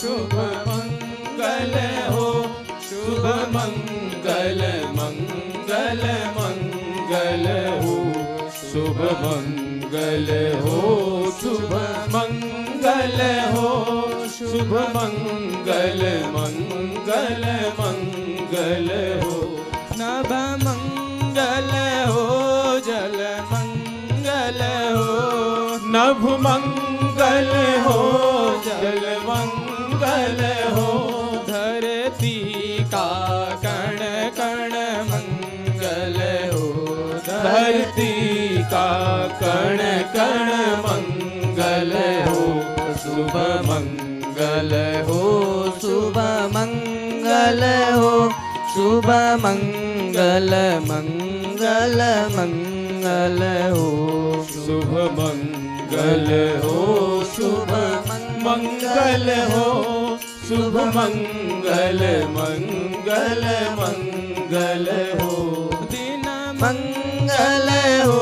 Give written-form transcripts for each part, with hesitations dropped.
शुभ मंगल हो, शुभ मंगल मंगल मंगल हो, शुभ मंगल हो, शुभ मंगल हो, शुभ मंगल मंगल मंगल हो, नभ मंगल हो, जल मंगल हो, नभ मंगल हो, जल मंगल हो, धरती का कण कण मंगल हो, धरती का कण कण मंगल हो, शुभ मंगल हो, शुभ मंगल हो, शुभ मंगल मंगल मंगल हो, शुभ मंगल हो, शुभ मंगल हो, शुभ मंगल मंगल मंगल हो, दिन मंगल हो,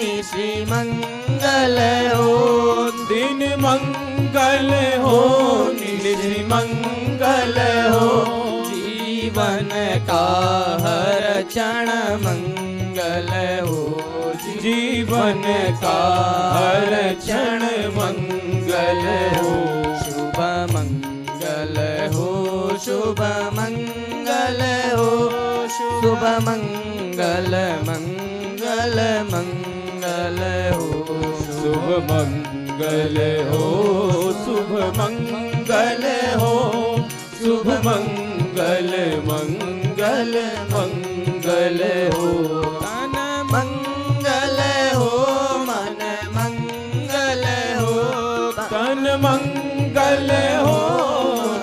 निशि मंगल हो, दिन मंगल हो, निशि मंगल हो, जीवन का हर क्षण मंगल हो, जीवन का हर क्षण मंगल हो, शुभ मंगल हो, शुभ मंगल हो, शुभ मंगल मंगल मंगल हो, शुभ मंगल हो, शुभ मंगल हो, शुभ मंगल मंगल मंगल हो, तन मंगल हो, मन मंगल हो, तन मंगल हो,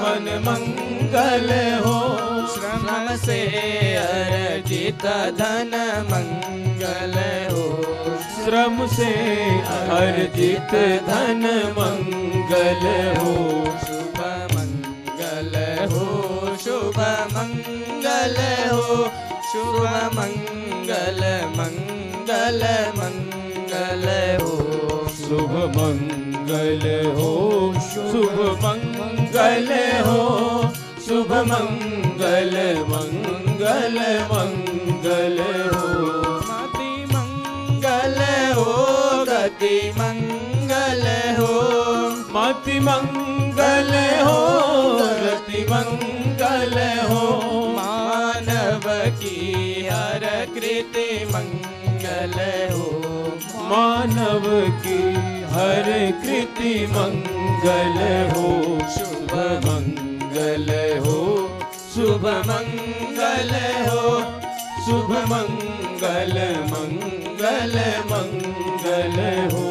मन मंगल हो, श्रम से अर्जित धन मंगल हो, श्रम से अर्जित धन मंगल हो, शुभ मंगल हो, शुभ मंगल हो, शुभ मंगल मंगल मंगल हो, शुभ मंगल हो, शुभ मंगल हो, शुभ मंगल मंगल मंगल हो, मति मंगल हो, गति मंगल हो, मति मंगल हो, गति मंगल हो, मानव की हर कृति मंगल हो, मानव की हर कृति मंगल हो, शुभ मंगल हो, शुभ मंगल हो, शुभ मंगल मंगल मंगल हो,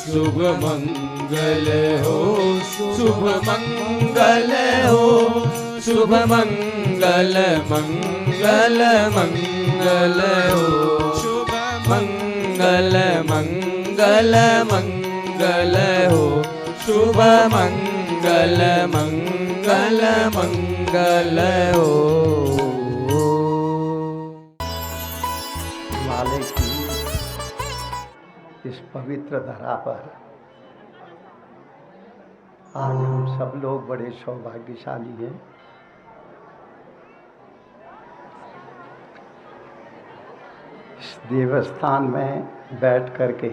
शुभ मंगल हो, शुभ मंगल हो, शुभ मंगल मंगल मंगल हो, शुभ मंगल मंगल मंगल हो, शुभ मंगल मंगल मंगल हो। हिमालय की इस पवित्र धरा पर आज हम सब लोग बड़े सौभाग्यशाली हैं। इस देवस्थान में बैठ करके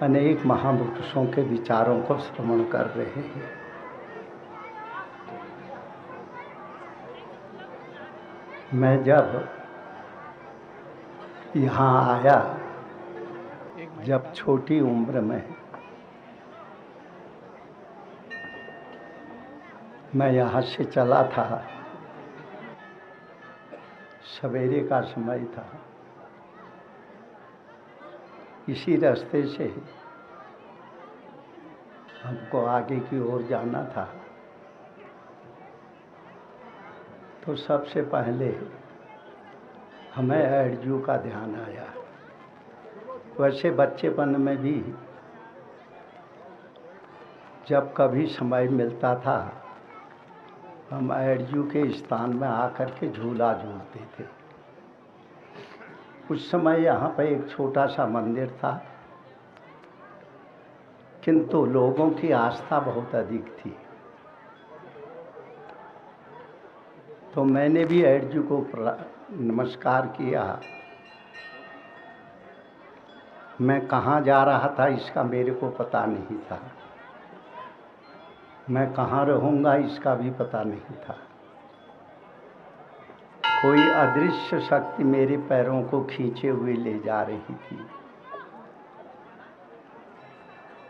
अनेक महापुरुषों के विचारों को श्रवण कर रहे हैं। मैं जब यहाँ आया, जब छोटी उम्र में, मैं यहाँ से चला था, सवेरे का समय था, इसी रास्ते से हमको आगे की ओर जाना था। तो सबसे पहले हमें एडजू का ध्यान आया। वैसे बच्चेपन में भी जब कभी समय मिलता था, हम एडजू के स्थान में आकर के झूला झूलते थे। उस समय यहाँ पर एक छोटा सा मंदिर था। किंतु लोगों की आस्था बहुत अधिक थी। तो मैंने भी एडजू को नमस्कार किया। मैं कहाँ जा रहा था इसका मेरे को पता नहीं था, मैं कहाँ रहूँगा इसका भी पता नहीं था। कोई अदृश्य शक्ति मेरे पैरों को खींचे हुए ले जा रही थी।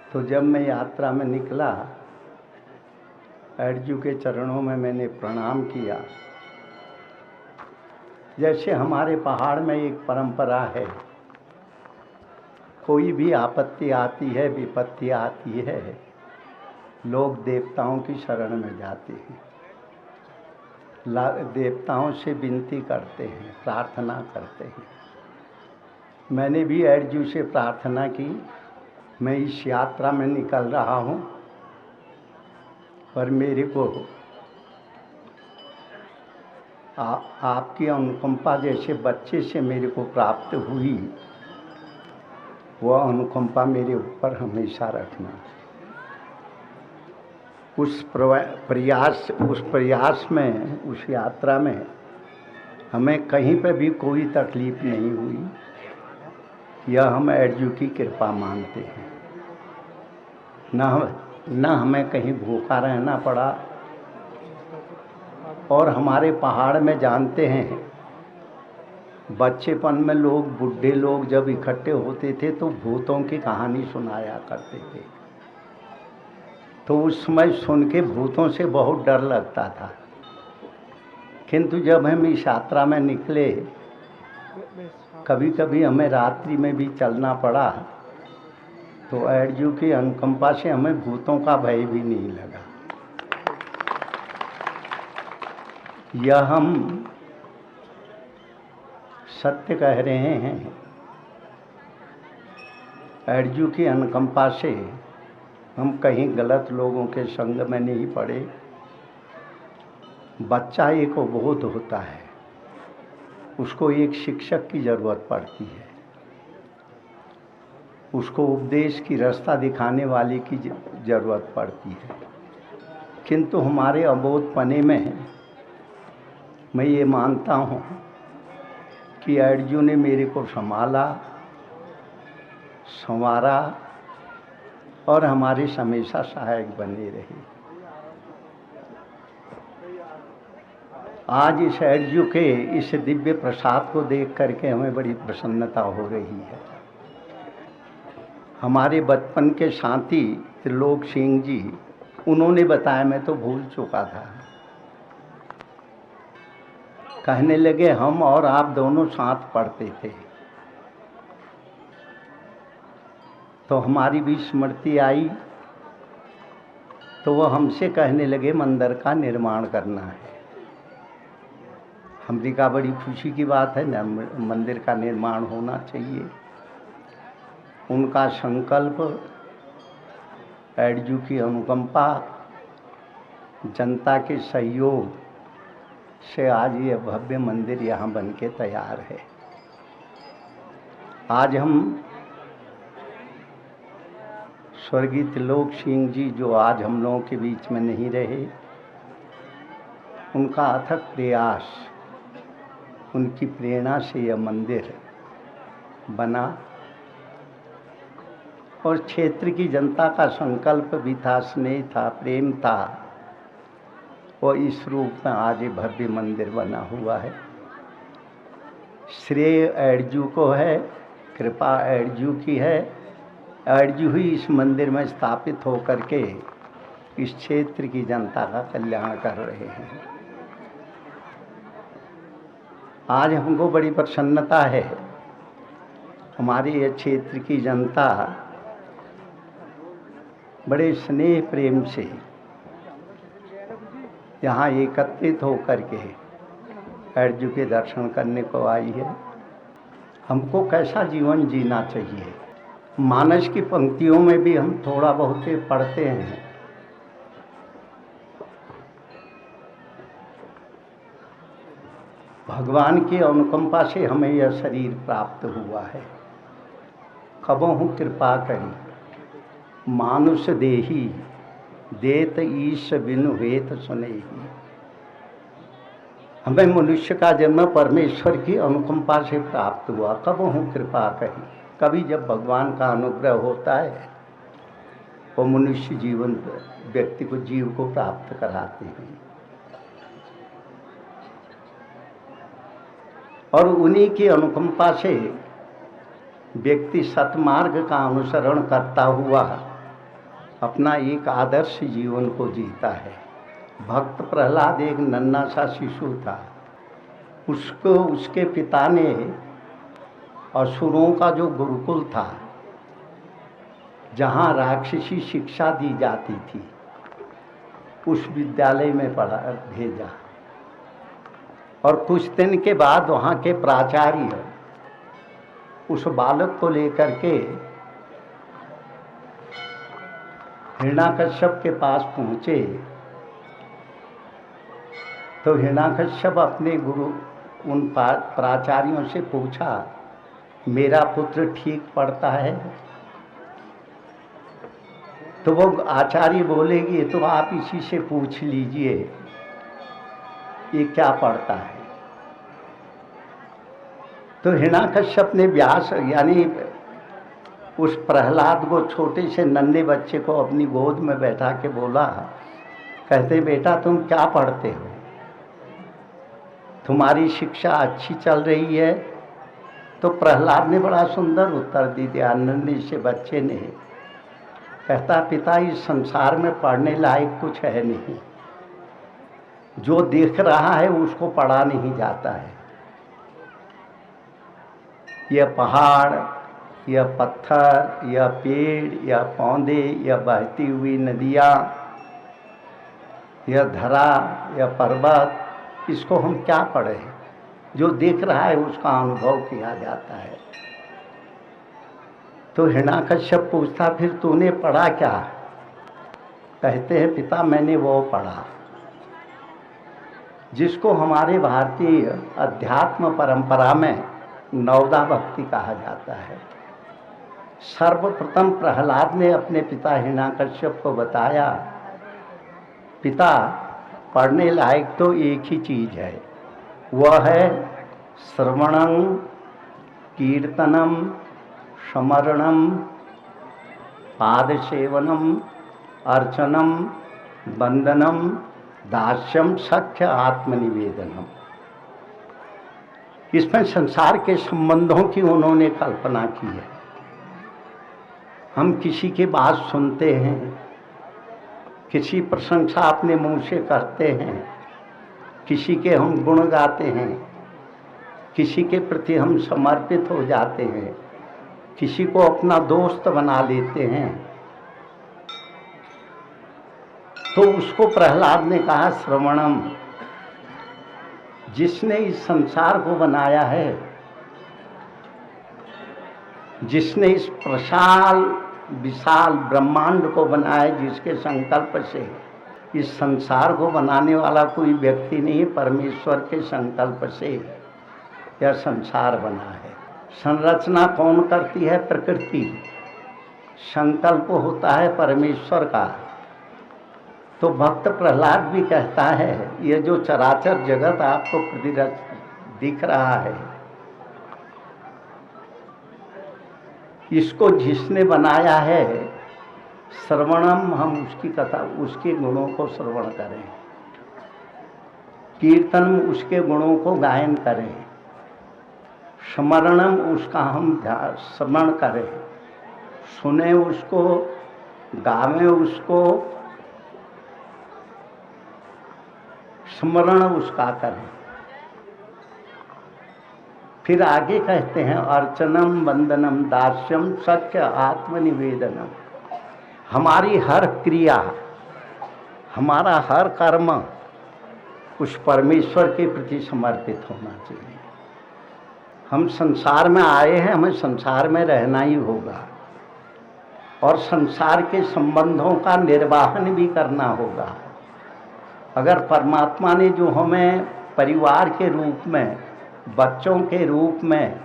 तो जब मैं यात्रा में निकला, एडजू के चरणों में मैंने प्रणाम किया। जैसे हमारे पहाड़ में एक परंपरा है, कोई भी आपत्ति आती है, विपत्ति आती है, लोग देवताओं की शरण में जाते हैं, देवताओं से विनती करते हैं, प्रार्थना करते हैं। मैंने भी एडजू से प्रार्थना की, मैं इस यात्रा में निकल रहा हूँ, पर मेरे को आपकी अनुकंपा जैसे बच्चे से मेरे को प्राप्त हुई, वह अनुकंपा मेरे ऊपर हमेशा रखना। उस प्रयास में, उस यात्रा में हमें कहीं पे भी कोई तकलीफ नहीं हुई। यह हम एडजू की कृपा मानते हैं। न हमें कहीं भूखा रहना पड़ा। और हमारे पहाड़ में जानते हैं, बच्चेपन में लोग, बुढ़े लोग जब इकट्ठे होते थे तो भूतों की कहानी सुनाया करते थे। तो उस समय सुन के भूतों से बहुत डर लगता था। किंतु जब हम इस यात्रा में निकले, कभी कभी हमें रात्रि में भी चलना पड़ा, तो एडजू की अनुकंपा से हमें भूतों का भय भी नहीं लगा। यह हम सत्य कह रहे हैं। एडजू की अनुकंपा से हम कहीं गलत लोगों के संग में नहीं पड़े। बच्चा एक अबोध होता है, उसको एक शिक्षक की ज़रूरत पड़ती है, उसको उपदेश की रास्ता दिखाने वाले की ज़रूरत पड़ती है। किंतु हमारे अबोधपने में मैं ये मानता हूँ कि एडजू ने मेरे को संभाला, संवारा और हमारे हमेशा सहायक बने रहे। आज इस एडजू के इस दिव्य प्रसाद को देख करके हमें बड़ी प्रसन्नता हो रही है। हमारे बचपन के साथी त्रिलोक सिंह जी, उन्होंने बताया, मैं तो भूल चुका था। कहने लगे हम और आप दोनों साथ पढ़ते थे। तो हमारी भी स्मृति आई, तो वह हमसे कहने लगे मंदिर का निर्माण करना है। हमने कहा बड़ी खुशी की बात है न, मंदिर का निर्माण होना चाहिए। उनका संकल्प, एडजू की अनुकंपा, जनता के सहयोग से आज ये भव्य मंदिर यहाँ बन के तैयार है। आज हम स्वर्गीय त्रिलोक सिंह जी, जो आज हम लोगों के बीच में नहीं रहे, उनका अथक प्रयास, उनकी प्रेरणा से यह मंदिर बना। और क्षेत्र की जनता का संकल्प भी था, स्नेह था, प्रेम था, और इस रूप में आज ये भव्य मंदिर बना हुआ है। श्रेय एडजू को है, कृपा एडजू की है। एडजू ही इस मंदिर में स्थापित होकर के इस क्षेत्र की जनता का कल्याण कर रहे हैं। आज हमको बड़ी प्रसन्नता है, हमारे ये क्षेत्र की जनता बड़े स्नेह प्रेम से यहाँ एकत्रित होकर के एडजू के दर्शन करने को आई है। हमको कैसा जीवन जीना चाहिए, मानस की पंक्तियों में भी हम थोड़ा बहुत पढ़ते हैं। भगवान की अनुकंपा से हमें यह शरीर प्राप्त हुआ है। कबहु कृपा करी मानुष देही देत ईश बिनु हेत सुनेही। हमें मनुष्य का जन्म परमेश्वर की अनुकंपा से प्राप्त हुआ। कब हूँ कृपा कही, कभी जब भगवान का अनुग्रह होता है वो मनुष्य जीवन व्यक्ति को जीव को प्राप्त कराते हैं। और उन्हीं की अनुकंपा से व्यक्ति सतमार्ग का अनुसरण करता हुआ अपना एक आदर्श जीवन को जीता है। भक्त प्रहलाद एक नन्हा सा शिशु था। उसको उसके पिता ने असुरों का जो गुरुकुल था, जहाँ राक्षसी शिक्षा दी जाती थी, उस विद्यालय में भेजा। और कुछ दिन के बाद वहाँ के प्राचार्य उस बालक को लेकर के हिरण्याकश्यप के पास पहुँचे। तो हिरण्याकश्यप अपने गुरु उन प्राचार्यों से पूछा, मेरा पुत्र ठीक पढ़ता है? तो वो आचार्य बोलेगी, तो आप इसी से पूछ लीजिए ये क्या पढ़ता है। तो हिरण्याकश्यप ने व्यास यानी उस प्रहलाद को, छोटे से नन्हे बच्चे को अपनी गोद में बैठा के बोला, कहते बेटा तुम क्या पढ़ते हो, तुम्हारी शिक्षा अच्छी चल रही है? तो प्रहलाद ने बड़ा सुंदर उत्तर दिया नन्हे से बच्चे ने। कहता पिता इस संसार में पढ़ने लायक कुछ है नहीं, जो देख रहा है उसको पढ़ा नहीं जाता है। यह पहाड़, यह पत्थर, यह पेड़, यह पौधे, यह बहती हुई नदियाँ, यह धरा, यह पर्वत, इसको हम क्या पढ़े? जो देख रहा है उसका अनुभव किया जाता है। तो हिरण्याकश्यप पूछता फिर तूने पढ़ा क्या? कहते हैं पिता मैंने वो पढ़ा जिसको हमारे भारतीय अध्यात्म परंपरा में नवदा भक्ति कहा जाता है। सर्वप्रथम प्रहलाद ने अपने पिता हिरण्याकश्यप को बताया, पिता पढ़ने लायक तो एक ही चीज़ है, वह है श्रवणं कीर्तनम स्मरणम पादसेवनम अर्चनम वंदनम दास्यम सख्य आत्मनिवेदनम। इसमें संसार के संबंधों की उन्होंने कल्पना की है। हम किसी की बात सुनते हैं, किसी प्रशंसा अपने मुंह से करते हैं, किसी के हम गुण गाते हैं, किसी के प्रति हम समर्पित हो जाते हैं, किसी को अपना दोस्त बना लेते हैं। तो उसको प्रहलाद ने कहा श्रवणम, जिसने इस संसार को बनाया है, जिसने इस विशाल ब्रह्मांड को बनाया, जिसके संकल्प से इस संसार को बनाने वाला कोई व्यक्ति नहीं, परमेश्वर के संकल्प से यह संसार बना है। संरचना कौन करती है? प्रकृति। संकल्प होता है परमेश्वर का। तो भक्त प्रहलाद भी कहता है ये जो चराचर जगत आपको दिख रहा है, इसको जिसने बनाया है, श्रवणम, हम उसकी कथा, उसके गुणों को श्रवण करें, कीर्तन, उसके गुणों को गायन करें, स्मरणम, उसका हम स्मरण करें, सुने उसको, गावें उसको, स्मरण उसका करें। फिर आगे कहते हैं अर्चनम वंदनम दास्यम सख्य आत्मनिवेदनम। हमारी हर क्रिया, हमारा हर कर्म उस परमेश्वर के प्रति समर्पित होना चाहिए। हम संसार में आए हैं, हमें संसार में रहना ही होगा और संसार के संबंधों का निर्वाहन भी करना होगा। अगर परमात्मा ने जो हमें परिवार के रूप में, बच्चों के रूप में,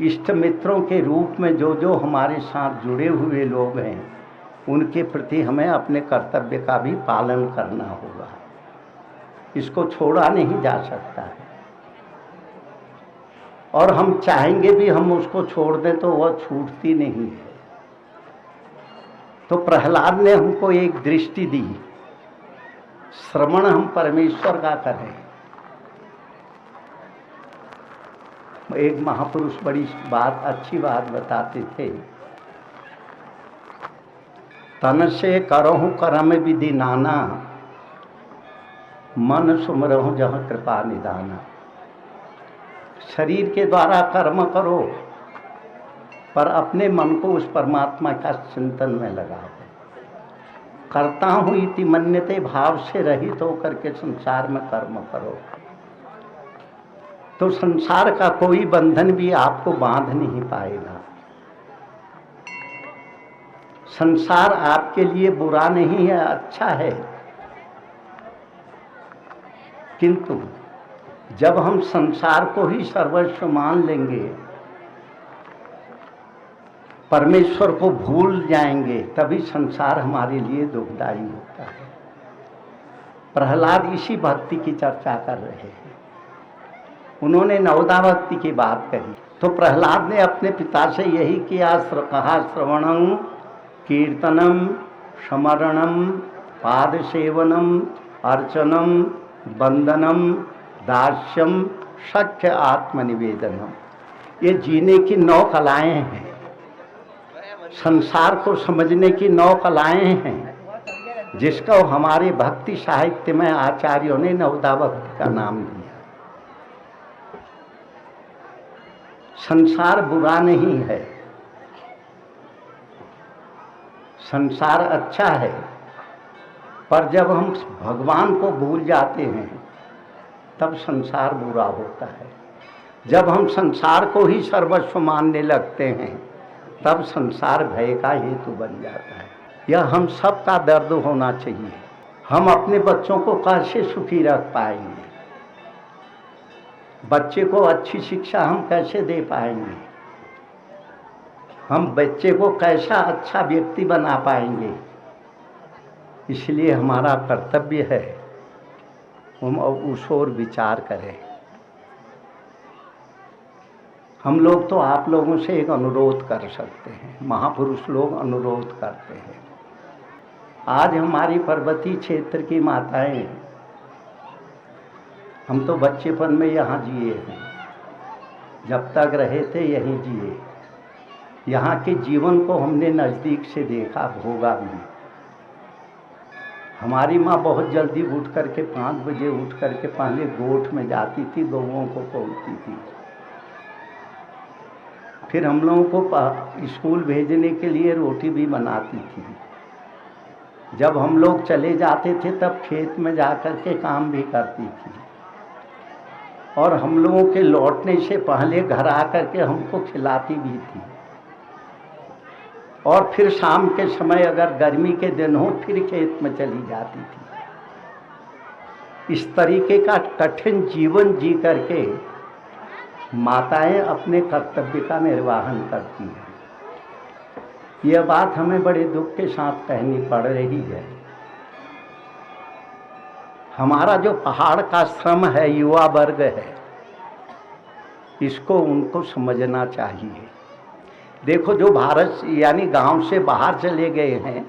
इष्ट मित्रों के रूप में जो जो हमारे साथ जुड़े हुए लोग हैं, उनके प्रति हमें अपने कर्तव्य का भी पालन करना होगा। इसको छोड़ा नहीं जा सकता है, और हम चाहेंगे भी हम उसको छोड़ दें तो वह छूटती नहीं है। तो प्रहलाद ने हमको एक दृष्टि दी, श्रवण हम परमेश्वर का करें। एक महापुरुष बड़ी बात, अच्छी बात बताते थे, तन से करहु करम विधि नाना, मन सुमरहु जहाँ कृपा निदाना। शरीर के द्वारा कर्म करो, पर अपने मन को उस परमात्मा का चिंतन में लगाओ। करता हूँ इति मन्यते भाव से रहित होकर के संसार में कर्म करो, तो संसार का कोई बंधन भी आपको बांध नहीं पाएगा। संसार आपके लिए बुरा नहीं है, अच्छा है, किंतु जब हम संसार को ही सर्वस्व मान लेंगे, परमेश्वर को भूल जाएंगे, तभी संसार हमारे लिए दुखदायी होता है। प्रहलाद इसी भक्ति की चर्चा कर रहे हैं। उन्होंने नवदा भक्ति की बात कही, तो प्रहलाद ने अपने पिता से यही किया, कहा श्रवणं कीर्तनम स्मरणम पाद सेवनम अर्चनम वंदनम दास्यम सख्य आत्मनिवेदनम। ये जीने की 9 कलाएं हैं, संसार को समझने की 9 कलाएं हैं, जिसको हमारे भक्ति साहित्य में आचार्यों ने नवदा भक्ति का नाम दिया। संसार बुरा नहीं है, संसार अच्छा है, पर जब हम भगवान को भूल जाते हैं तब संसार बुरा होता है। जब हम संसार को ही सर्वस्व मानने लगते हैं तब संसार भय का हेतु बन जाता है। यह हम सब का दर्द होना चाहिए। हम अपने बच्चों को कैसे सुखी रख पाएंगे, बच्चे को अच्छी शिक्षा हम कैसे दे पाएंगे, हम बच्चे को कैसा अच्छा व्यक्ति बना पाएंगे। इसलिए हमारा कर्तव्य है हम उस ओर विचार करें। हम लोग तो आप लोगों से एक अनुरोध कर सकते हैं, महापुरुष लोग अनुरोध करते हैं। आज हमारी पर्वतीय क्षेत्र की माताएं, हम तो बच्चेपन में यहाँ जिए हैं, जब तक रहे थे यहीं जिए, यहाँ के जीवन को हमने नज़दीक से देखा, भोगा भी। हमारी माँ बहुत जल्दी उठ करके 5 बजे उठ करके पहले गोठ में जाती थी, गौओं को खोलती थी, फिर हम लोगों को स्कूल भेजने के लिए रोटी भी बनाती थी। जब हम लोग चले जाते थे तब खेत में जा कर के काम भी करती थी, और हम लोगों के लौटने से पहले घर आ कर के हमको खिलाती भी थी। और फिर शाम के समय अगर गर्मी के दिन हो फिर खेत में चली जाती थी। इस तरीके का कठिन जीवन जी करके माताएं अपने कर्तव्य का निर्वहन करती हैं। यह बात हमें बड़े दुख के साथ कहनी पड़ रही है। हमारा जो पहाड़ का श्रम है, युवा वर्ग है, इसको उनको समझना चाहिए। देखो, जो भारत यानी गांव से बाहर चले गए हैं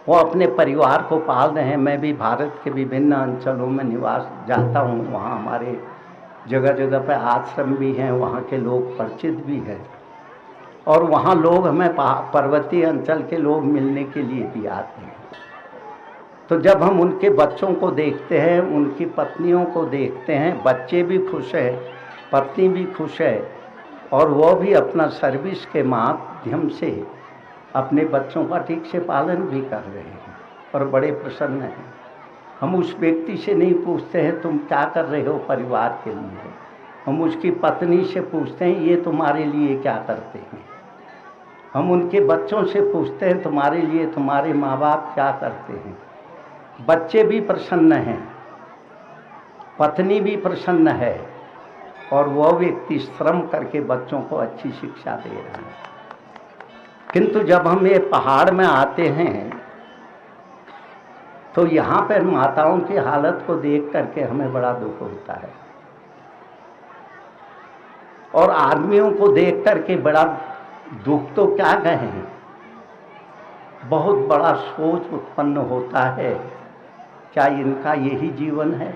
वो अपने परिवार को पाल रहे हैं। मैं भी भारत के विभिन्न अंचलों में निवास जाता हूँ, वहाँ हमारे जगह जगह पर आश्रम भी हैं, वहाँ के लोग परिचित भी हैं, और वहाँ लोग हमें पर्वतीय अंचल के लोग मिलने के लिए भी आते हैं। तो जब हम उनके बच्चों को देखते हैं, उनकी पत्नियों को देखते हैं, बच्चे भी खुश हैं, पत्नी भी खुश है, और वो भी अपना सर्विस के माध्यम से अपने बच्चों का ठीक से पालन भी कर रहे हैं और बड़े प्रसन्न हैं। हम उस व्यक्ति से नहीं पूछते हैं तुम क्या कर रहे हो परिवार के लिए, हम उसकी पत्नी से पूछते हैं ये तुम्हारे लिए क्या करते हैं। हम उनके बच्चों से पूछते हैं तुम्हारे लिए तुम्हारे माँ बाप क्या करते हैं। बच्चे भी प्रसन्न हैं, पत्नी भी प्रसन्न है, और वह व्यक्ति श्रम करके बच्चों को अच्छी शिक्षा दे रहा है। किंतु जब हम ये पहाड़ में आते हैं तो यहाँ पर माताओं की हालत को देख करके हमें बड़ा दुख होता है, और आदमियों को देख करके बड़ा दुख तो क्या कहें, बहुत बड़ा सोच उत्पन्न होता है, क्या इनका यही जीवन है?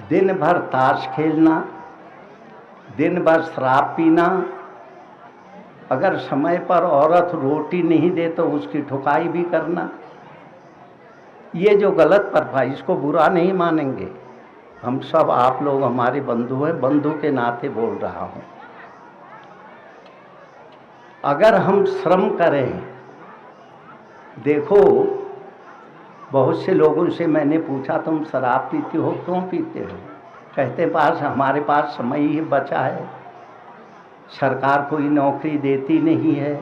दिन भर ताश खेलना, दिन भर शराब पीना, अगर समय पर औरत रोटी नहीं दे तो उसकी ठुकाई भी करना। ये जो गलत प्रथा, इसको बुरा नहीं मानेंगे हम सब, आप लोग हमारे बंधु हैं, बंधु के नाते बोल रहा हूँ। अगर हम श्रम करें, देखो बहुत से लोगों से मैंने पूछा तुम शराब पीते हो, क्यों पीते हो? कहते हमारे पास समय ही बचा है, सरकार कोई नौकरी देती नहीं है,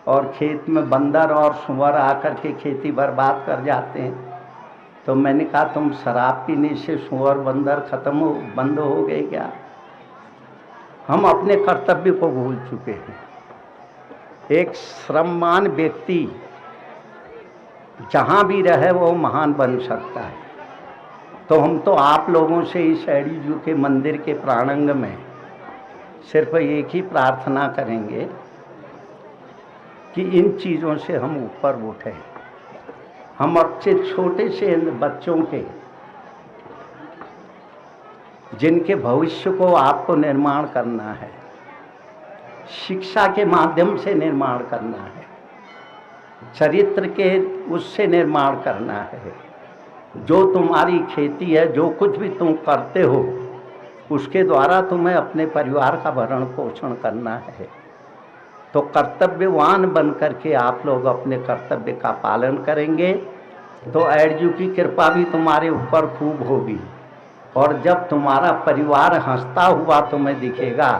और खेत में बंदर और सुअर आकर के खेती बर्बाद कर जाते हैं। तो मैंने कहा तुम शराब पीने से सुअर बंदर बंद हो गए क्या? हम अपने कर्तव्य को भूल चुके हैं। एक श्रममान व्यक्ति जहाँ भी रहे वो महान बन सकता है। तो हम तो आप लोगों से इस एडीजू के मंदिर के प्रांगण में सिर्फ एक ही प्रार्थना करेंगे कि इन चीज़ों से हम ऊपर उठें। हम अच्छे छोटे से बच्चों के, जिनके भविष्य को आपको निर्माण करना है, शिक्षा के माध्यम से निर्माण करना है, चरित्र के उससे निर्माण करना है। जो तुम्हारी खेती है, जो कुछ भी तुम करते हो, उसके द्वारा तुम्हें अपने परिवार का भरण पोषण करना है। तो कर्तव्यवान बन करके आप लोग अपने कर्तव्य का पालन करेंगे तो एडजू की कृपा भी तुम्हारे ऊपर खूब होगी, और जब तुम्हारा परिवार हंसता हुआ तुम्हें दिखेगा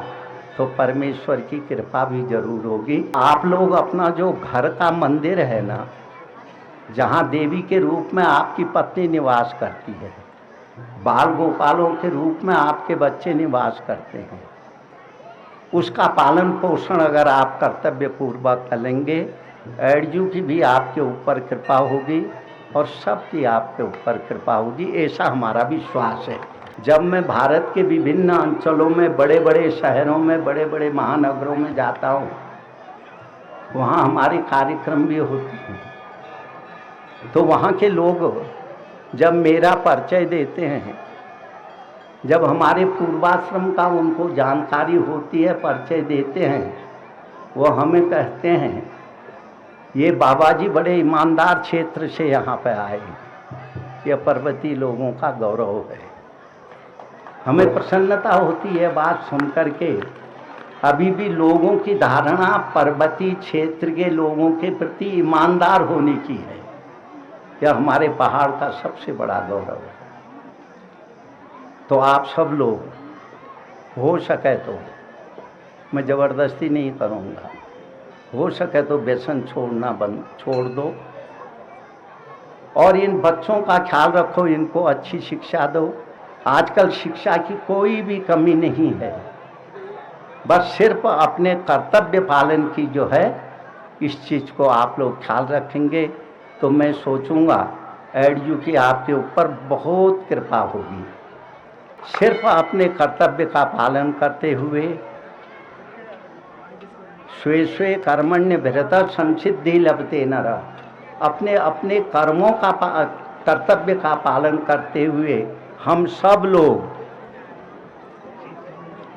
तो परमेश्वर की कृपा भी जरूर होगी। आप लोग अपना जो घर का मंदिर है ना, जहाँ देवी के रूप में आपकी पत्नी निवास करती है, बाल गोपालों के रूप में आपके बच्चे निवास करते हैं, उसका पालन पोषण अगर आप कर्तव्य पूर्वक करेंगे, एडजू की भी आपके ऊपर कृपा होगी और सबकी आपके ऊपर कृपा होगी, ऐसा हमारा विश्वास है। जब मैं भारत के विभिन्न अंचलों में, बड़े बड़े शहरों में, बड़े बड़े महानगरों में जाता हूँ, वहाँ हमारे कार्यक्रम भी होते हैं, तो वहाँ के लोग जब मेरा परिचय देते हैं, जब हमारे पूर्वाश्रम का उनको जानकारी होती है, परिचय देते हैं, वो हमें कहते हैं ये बाबा जी बड़े ईमानदार क्षेत्र से यहाँ पे आए हैं, यह पर्वतीय लोगों का गौरव है। हमें प्रसन्नता होती है बात सुन कर के। अभी भी लोगों की धारणा पर्वतीय क्षेत्र के लोगों के प्रति ईमानदार होने की है, यह हमारे पहाड़ का सबसे बड़ा गौरव है। तो आप सब लोग हो सके तो, मैं ज़बरदस्ती नहीं करूँगा, हो सके तो व्यसन छोड़ दो, और इन बच्चों का ख्याल रखो, इनको अच्छी शिक्षा दो। आजकल शिक्षा की कोई भी कमी नहीं है, बस सिर्फ अपने कर्तव्य पालन की जो है, इस चीज़ को आप लोग ख्याल रखेंगे तो मैं सोचूंगा एडजू की आपके ऊपर बहुत कृपा होगी। सिर्फ अपने कर्तव्य का पालन करते हुए, स्वे स्वे कर्मण्य भृत संसिद्धि लभते नरः, अपने अपने कर्मों का कर्तव्य का पालन करते हुए हम सब लोग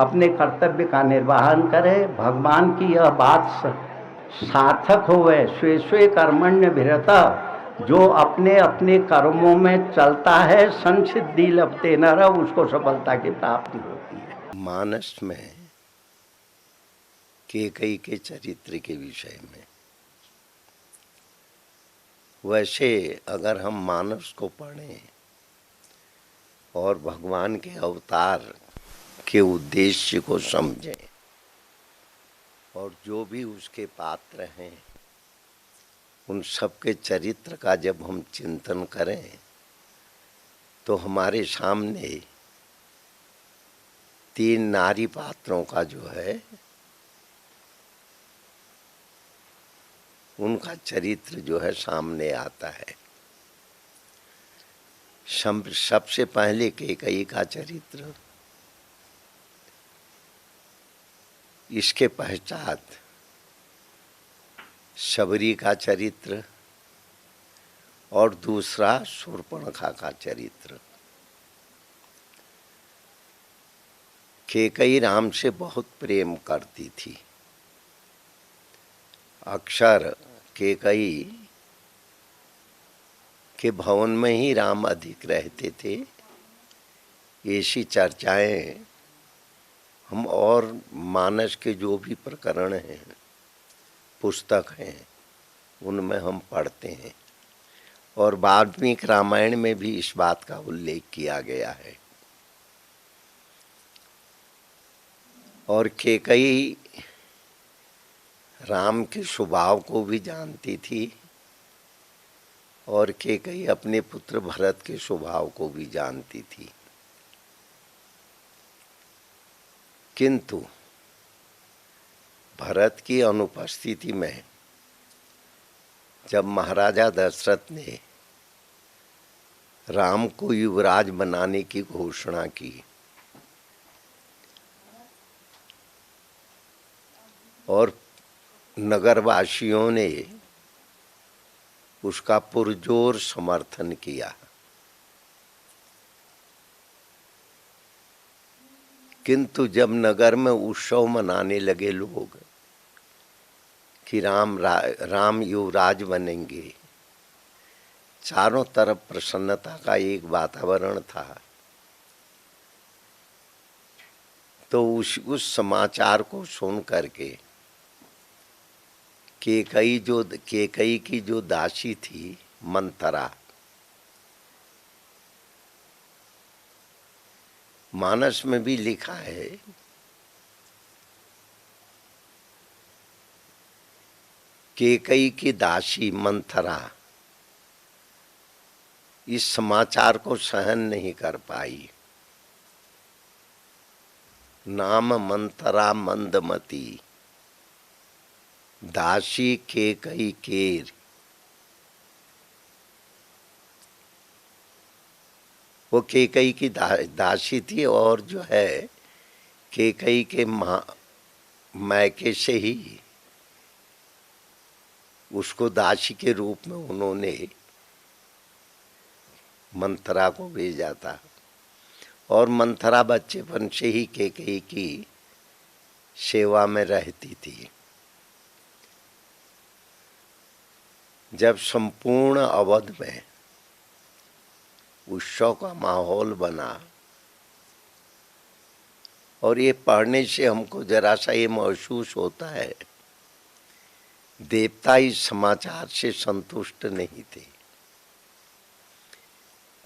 अपने कर्तव्य का निर्वहन करें। भगवान की यह बात सार्थक होवे, स्वे स्वे कर्मण्य भृत, जो अपने अपने कर्मों में चलता है, संसिद्धि लभते नरः, उसको सफलता की प्राप्ति होती है। मानस में कैकेयी के चरित्र के विषय में, वैसे अगर हम मानस को पढ़ें और भगवान के अवतार के उद्देश्य को समझें, और जो भी उसके पात्र हैं उन सब के चरित्र का जब हम चिंतन करें तो हमारे सामने तीन नारी पात्रों का जो है उनका चरित्र जो है सामने आता है। सबसे पहले कैकेयी का चरित्र, इसके पश्चात शबरी का चरित्र और दूसरा शूर्पणखा का चरित्र। कैकेयी राम से बहुत प्रेम करती थी। अक्सर कैकेयी के भवन में ही राम अधिक रहते थे। ऐसी चर्चाएं हम और मानस के जो भी प्रकरण हैं, पुस्तक हैं, उनमें हम पढ़ते हैं और वाल्मीकि रामायण में भी इस बात का उल्लेख किया गया है। और कैकेयी राम के स्वभाव को भी जानती थी और कैकेयी अपने पुत्र भरत के स्वभाव को भी जानती थी। किंतु भरत की अनुपस्थिति में जब महाराजा दशरथ ने राम को युवराज बनाने की घोषणा की और नगरवासियों ने उसका पुरजोर समर्थन किया, किंतु जब नगर में उत्सव मनाने लगे लोग कि राम युवराज बनेंगे, चारों तरफ प्रसन्नता का एक वातावरण था, तो उस समाचार को सुन करके कैकेयी की जो दासी थी मंथरा, मानस में भी लिखा है कैकेयी की दासी मंथरा इस समाचार को सहन नहीं कर पाई। नाम मंथरा मंदमती दासी कैकेयी केर। वो कैकेयी की दासी थी और जो है कैकेयी के मायके से ही उसको दासी के रूप में उन्होंने मंथरा को भेजा था और मंथरा बच्चेपन से ही कैकेयी की सेवा में रहती थी। जब संपूर्ण अवध में उत्सव का माहौल बना, और ये पढ़ने से हमको जरा सा ये महसूस होता है देवता इस समाचार से संतुष्ट नहीं थे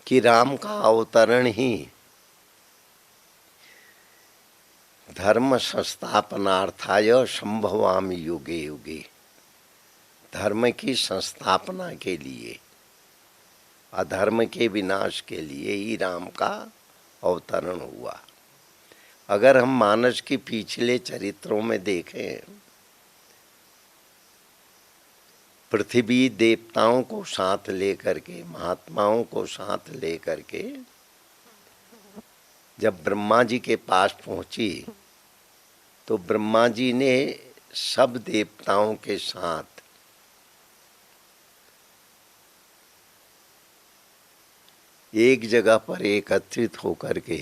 कि राम का अवतरण ही धर्म संस्थापनार्थाय संभवामि युगे युगे, धर्म की संस्थापना के लिए, अधर्म के विनाश के लिए ही राम का अवतरण हुआ। अगर हम मानस के पिछले चरित्रों में देखें, पृथ्वी देवताओं को साथ लेकर के, महात्माओं को साथ लेकर के जब ब्रह्मा जी के पास पहुंची, तो ब्रह्मा जी ने सब देवताओं के साथ एक जगह पर एकत्रित होकर के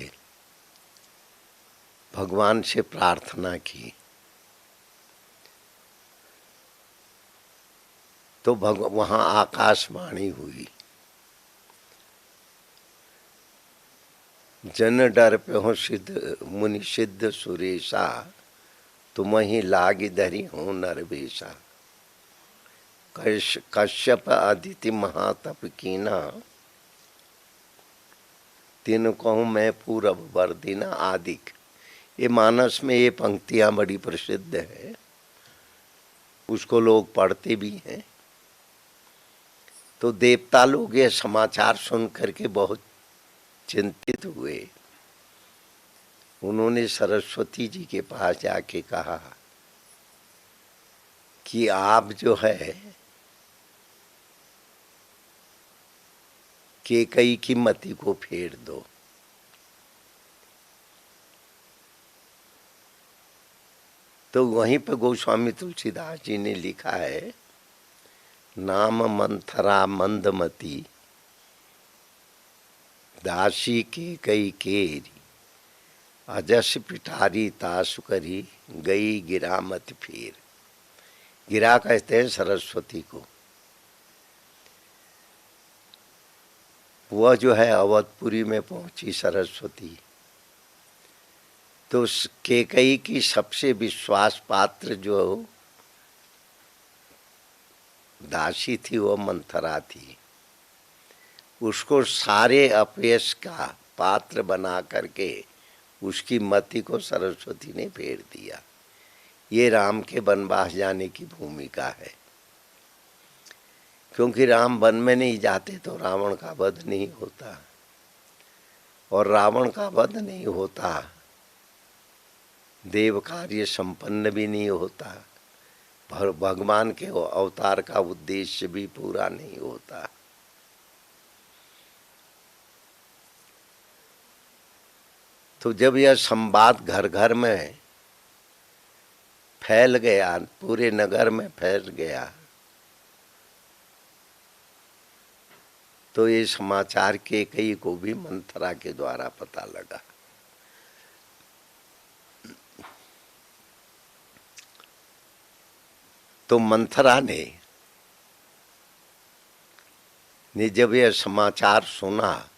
भगवान से प्रार्थना की। तो वहाँ आकाशवाणी हुई, जन डर पे हो सिद्ध मुनि सिद्ध सुरेशा, तुम ही लागी धरी हो नरवेशा। कश्यप अदिति महातप कीना, तीन कहूँ मैं पूरब वर्दिना आदिक। ये मानस में ये पंक्तियाँ बड़ी प्रसिद्ध है, उसको लोग पढ़ते भी हैं। तो देवता लोग ये समाचार सुन करके बहुत चिंतित हुए। उन्होंने सरस्वती जी के पास जाके कहा कि आप जो है कैकेयी की मति को फेर दो। तो वहीं पर गोस्वामी तुलसीदास जी ने लिखा है, नाम मंथरा मंदमती दासी कैकेयी केरी, अजस पिटारी तासु करी गई गिरा मत फिर। गिरा कहते हैं सरस्वती को। वह जो है अवधपुरी में पहुंची सरस्वती, तो उस कैकेयी की सबसे विश्वास पात्र जो दासी थी वो मंथरा थी। उसको सारे अपयश का पात्र बना करके उसकी मति को सरस्वती ने फेर दिया। ये राम के वनवास जाने की भूमिका है, क्योंकि राम वन में नहीं जाते तो रावण का वध नहीं होता, और रावण का वध नहीं होता देव कार्य संपन्न भी नहीं होता, और भगवान के अवतार का उद्देश्य भी पूरा नहीं होता। तो जब यह संवाद घर घर में फैल गया, पूरे नगर में फैल गया, तो ये समाचार कैकेयी को भी मंथरा के द्वारा पता लगा। तो मंथरा ने जब यह समाचार सुना,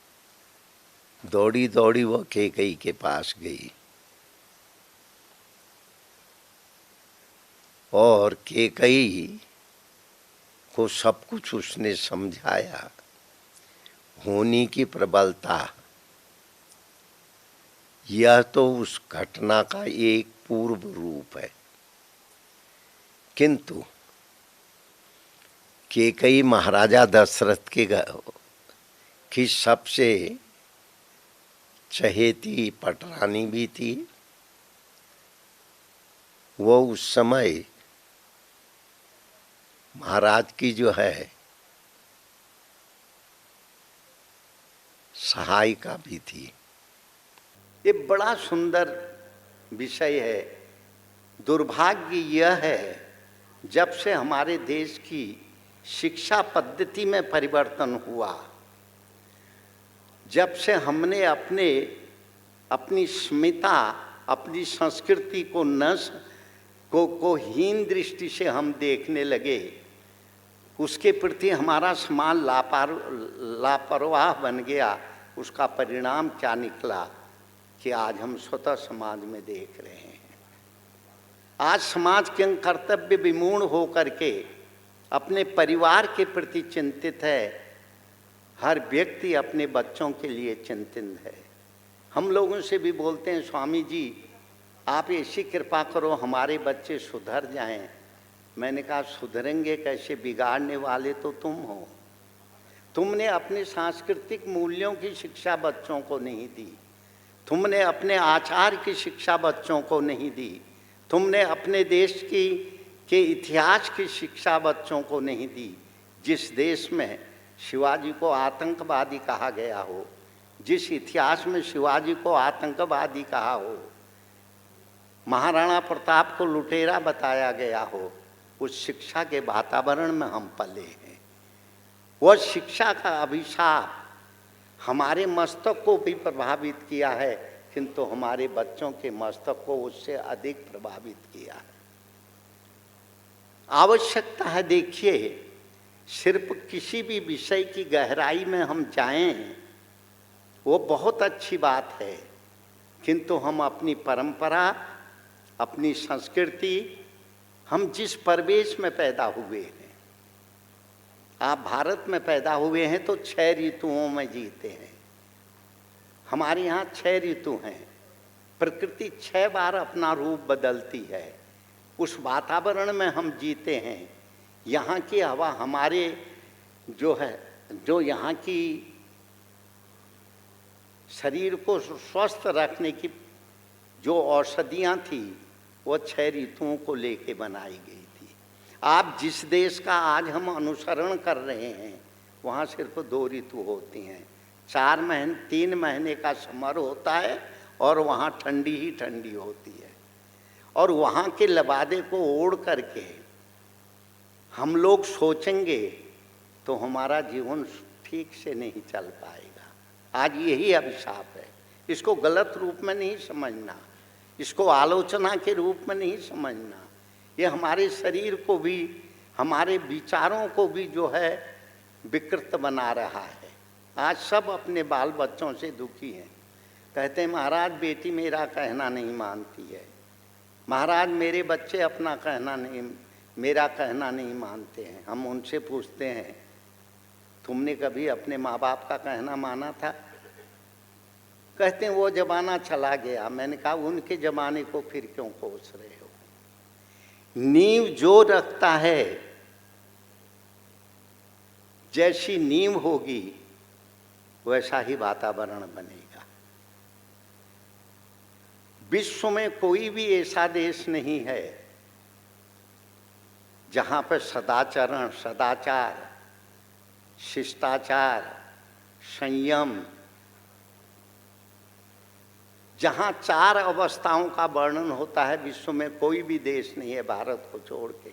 दौड़ी दौड़ी वह कैकेयी के पास गई और कैकेयी को सब कुछ उसने समझाया। होनी की प्रबलता, यह तो उस घटना का एक पूर्व रूप है, किंतु कैकेयी महाराजा दशरथ की सबसे चहेती पटरानी भी थी। वो उस समय महाराज की जो है सहायिका भी थी। ये बड़ा सुंदर विषय है। दुर्भाग्य यह है, जब से हमारे देश की शिक्षा पद्धति में परिवर्तन हुआ, जब से हमने अपनी स्मिता, अपनी संस्कृति को हीन दृष्टि से हम देखने लगे, उसके प्रति हमारा समाज लापरवाह बन गया। उसका परिणाम क्या निकला कि आज हम स्वतः समाज में देख रहे हैं। आज समाज के कर्तव्य विमूढ़ होकर के अपने परिवार के प्रति चिंतित है। हर व्यक्ति अपने बच्चों के लिए चिंतित है। हम लोगों से भी बोलते हैं, स्वामी जी आप ऐसी कृपा करो हमारे बच्चे सुधर जाएं। मैंने कहा सुधरेंगे कैसे, बिगाड़ने वाले तो तुम हो। तुमने अपने सांस्कृतिक मूल्यों की शिक्षा बच्चों को नहीं दी, तुमने अपने आचार की शिक्षा बच्चों को नहीं दी, तुमने अपने देश के इतिहास की शिक्षा बच्चों को नहीं दी। जिस देश में शिवाजी को आतंकवादी कहा गया हो, जिस इतिहास में शिवाजी को आतंकवादी कहा हो, महाराणा प्रताप को लुटेरा बताया गया हो, उस शिक्षा के वातावरण में हम पले हैं। वह शिक्षा का अभिशाप हमारे मस्तक को भी प्रभावित किया है, किंतु हमारे बच्चों के मस्तक को उससे अधिक प्रभावित किया है। आवश्यकता है, देखिए, सिर्फ किसी भी विषय की गहराई में हम जाएं, वो बहुत अच्छी बात है, किंतु हम अपनी परंपरा, अपनी संस्कृति, हम जिस परिवेश में पैदा हुए हैं, आप भारत में पैदा हुए हैं तो 6 ऋतुओं में जीते हैं। हमारे यहाँ 6 ऋतु हैं। प्रकृति 6 बार अपना रूप बदलती है। उस वातावरण में हम जीते हैं। यहाँ की हवा हमारे जो यहाँ की शरीर को स्वस्थ रखने की जो औषधियाँ थी, वो 6 ऋतुओं को लेके बनाई गई थी। आप जिस देश का आज हम अनुसरण कर रहे हैं, वहाँ सिर्फ 2 ऋतु होती हैं। 3 महीने का समर होता है और वहाँ ठंडी ही ठंडी होती है। और वहाँ के लबादे को ओढ़ करके हम लोग सोचेंगे तो हमारा जीवन ठीक से नहीं चल पाएगा। आज यही अभिशाप है। इसको गलत रूप में नहीं समझना, इसको आलोचना के रूप में नहीं समझना। ये हमारे शरीर को भी, हमारे विचारों को भी जो है विकृत बना रहा है। आज सब अपने बाल बच्चों से दुखी हैं। कहते हैं महाराज बेटी मेरा कहना नहीं मानती है, महाराज मेरे बच्चे अपना कहना नहीं, मेरा कहना नहीं मानते हैं। हम उनसे पूछते हैं तुमने कभी अपने माँ बाप का कहना माना था? कहते हैं वो जमाना चला गया। मैंने कहा उनके जमाने को फिर क्यों कोस रहे हो? नींव जो रखता है, जैसी नींव होगी वैसा ही वातावरण बनेगा। विश्व में कोई भी ऐसा देश नहीं है जहाँ पर सदाचरण, सदाचार, शिष्टाचार, संयम, जहाँ 4 अवस्थाओं का वर्णन होता है, विश्व में कोई भी देश नहीं है भारत को छोड़ के।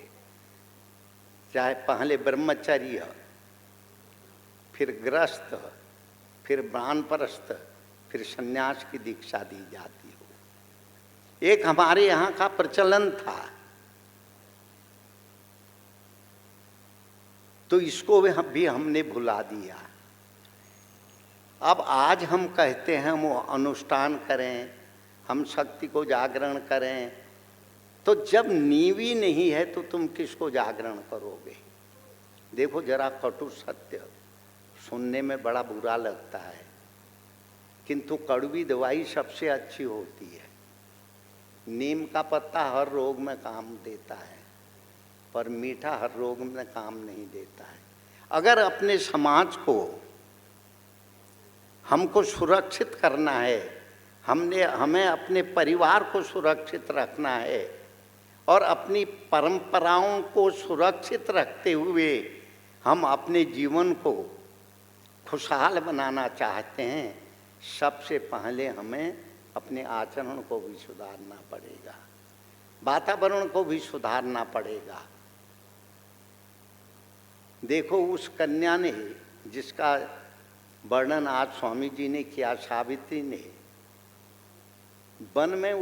चाहे पहले ब्रह्मचर्य, फिर गृहस्थ, फिर वानप्रस्थ, फिर सन्यास की दीक्षा दी जाती हो। एक हमारे यहाँ का प्रचलन था, तो इसको भी हमने भुला दिया। अब आज हम कहते हैं वो अनुष्ठान करें, हम शक्ति को जागरण करें, तो जब नीवी नहीं है तो तुम किसको जागरण करोगे? देखो जरा कटु सत्य सुनने में बड़ा बुरा लगता है, किंतु कड़वी दवाई सबसे अच्छी होती है। नीम का पत्ता हर रोग में काम देता है, पर मीठा हर रोग में काम नहीं देता है। अगर अपने समाज को हमको सुरक्षित करना है, हमें अपने परिवार को सुरक्षित रखना है और अपनी परंपराओं को सुरक्षित रखते हुए हम अपने जीवन को खुशहाल बनाना चाहते हैं, सबसे पहले हमें अपने आचरण को भी सुधारना पड़ेगा, वातावरण को भी सुधारना पड़ेगा। देखो उस कन्या ने जिसका वर्णन आज स्वामी जी ने किया, सावित्री ने, वन में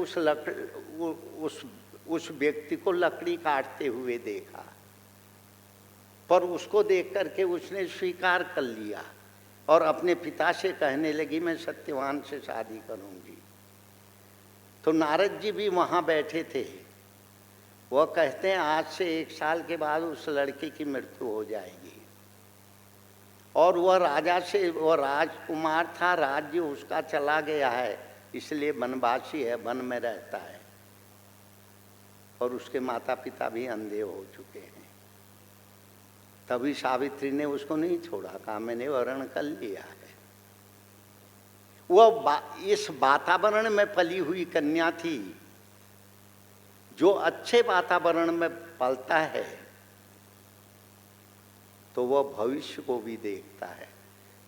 उस व्यक्ति को लकड़ी काटते हुए देखा, पर उसको देख करके उसने स्वीकार कर लिया और अपने पिता से कहने लगी मैं सत्यवान से शादी करूंगी। तो नारद जी भी वहाँ बैठे थे। वह कहते हैं आज से 1 साल के बाद उस लड़के की मृत्यु हो जाएगी और वह राजकुमार था, राज्य उसका चला गया है, इसलिए वनवासी है, वन में रहता है और उसके माता पिता भी अंधे हो चुके हैं। तभी सावित्री ने उसको नहीं छोड़ा, कहा मैंने वर्ण कर लिया है। वह इस वातावरण में पली हुई कन्या थी। जो अच्छे वातावरण में पलता है तो वह भविष्य को भी देखता है।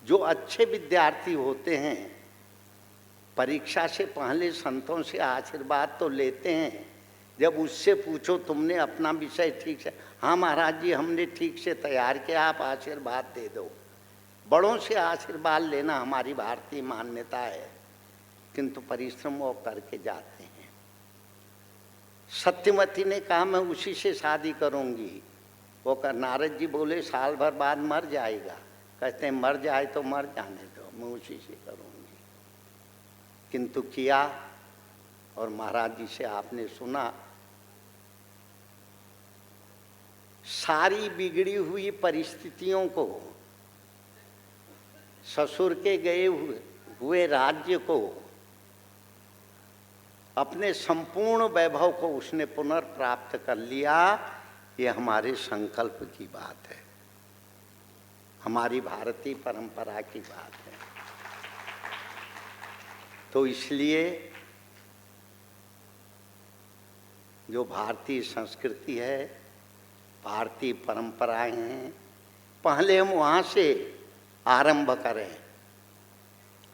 जो अच्छे विद्यार्थी होते हैं परीक्षा से पहले संतों से आशीर्वाद तो लेते हैं। जब उससे पूछो तुमने अपना विषय ठीक से, हाँ महाराज जी हमने ठीक से तैयार किया, आप आशीर्वाद दे दो। बड़ों से आशीर्वाद लेना हमारी भारतीय मान्यता है, किंतु परिश्रम वो करके जाते हैं। सत्यवती ने कहा मैं उसी से शादी करूंगी। वो नारद जी बोले साल भर बाद मर जाएगा। कहते हैं मर जाए तो मर जाने दो, मैं उसी से करूंगी। किंतु किया और महाराज जी से आपने सुना। सारी बिगड़ी हुई परिस्थितियों को, ससुर के गए हुए राज्य को, अपने संपूर्ण वैभव को उसने पुनर्प्राप्त कर लिया। ये हमारे संकल्प की बात है, हमारी भारतीय परंपरा की बात है। तो इसलिए जो भारतीय संस्कृति है, भारतीय परंपराएं हैं, पहले हम वहाँ से आरंभ करें,